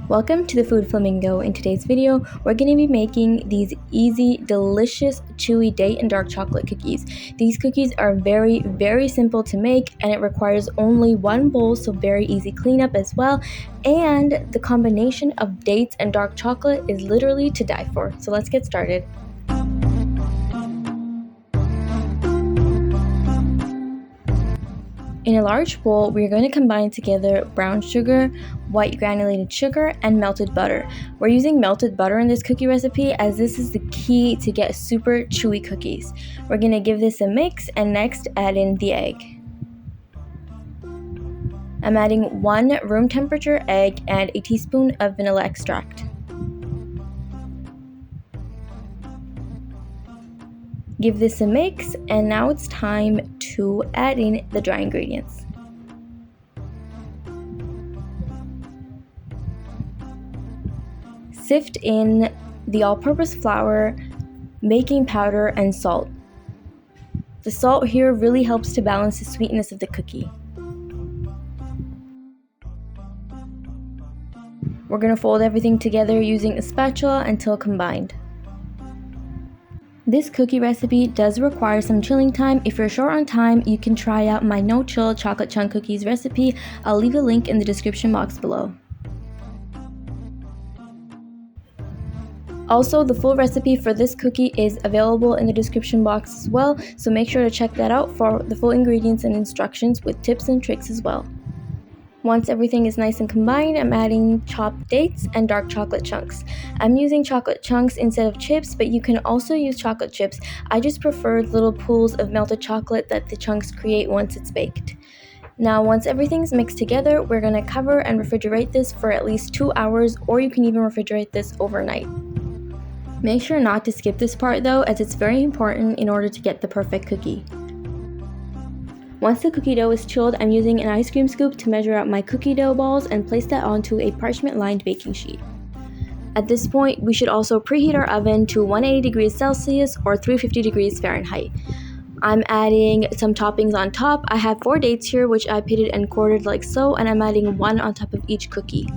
Welcome to the Food Flamingo. In today's video, we're going to be making these easy, delicious, chewy date and dark chocolate cookies. These cookies are very, very simple to make, and it requires only one bowl, so very easy cleanup as well. And the combination of dates and dark chocolate is literally to die for. So let's get started. In a large bowl, we are going to combine together brown sugar, white granulated sugar, and melted butter. We're using melted butter in this cookie recipe as this is the key to get super chewy cookies. We're going to give this a mix and next add in the egg. I'm adding 1 room temperature egg and a teaspoon of vanilla extract. Give this a mix, and now it's time to add in the dry ingredients. Sift in the all-purpose flour, baking powder, and salt. The salt here really helps to balance the sweetness of the cookie. We're going to fold everything together using a spatula until combined. This cookie recipe does require some chilling time. If you're short on time, you can try out my no-chill chocolate chunk cookies recipe. I'll leave a link in the description box below. Also, the full recipe for this cookie is available in the description box as well, so make sure to check that out for the full ingredients and instructions with tips and tricks as well. Once everything is nice and combined, I'm adding chopped dates and dark chocolate chunks. I'm using chocolate chunks instead of chips, but you can also use chocolate chips. I just prefer little pools of melted chocolate that the chunks create once it's baked. Now, once everything's mixed together, we're going to cover and refrigerate this for at least 2 hours, or you can even refrigerate this overnight. Make sure not to skip this part though, as it's very important in order to get the perfect cookie. Once the cookie dough is chilled, I'm using an ice cream scoop to measure out my cookie dough balls and place that onto a parchment-lined baking sheet. At this point, we should also preheat our oven to 180 degrees Celsius or 350 degrees Fahrenheit. I'm adding some toppings on top. I have 4 dates here, which I pitted and quartered like so, and I'm adding 1 on top of each cookie.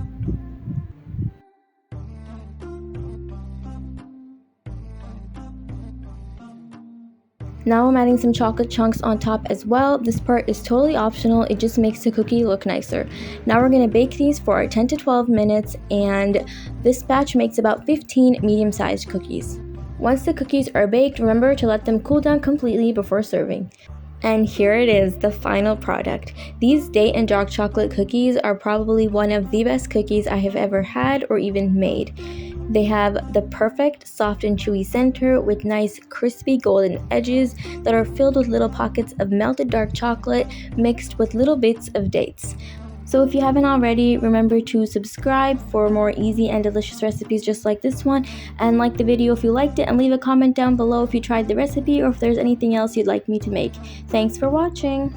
Now I'm adding some chocolate chunks on top as well. This part is totally optional, it just makes the cookie look nicer. Now we're going to bake these for 10 to 12 minutes, and this batch makes about 15 medium-sized cookies. Once the cookies are baked, remember to let them cool down completely before serving. And here it is, the final product. These date and dark chocolate cookies are probably one of the best cookies I have ever had or even made. They have the perfect soft and chewy center with nice crispy golden edges that are filled with little pockets of melted dark chocolate mixed with little bits of dates. So if you haven't already, remember to subscribe for more easy and delicious recipes just like this one, and like the video if you liked it, and leave a comment down below if you tried the recipe or if there's anything else you'd like me to make. Thanks for watching!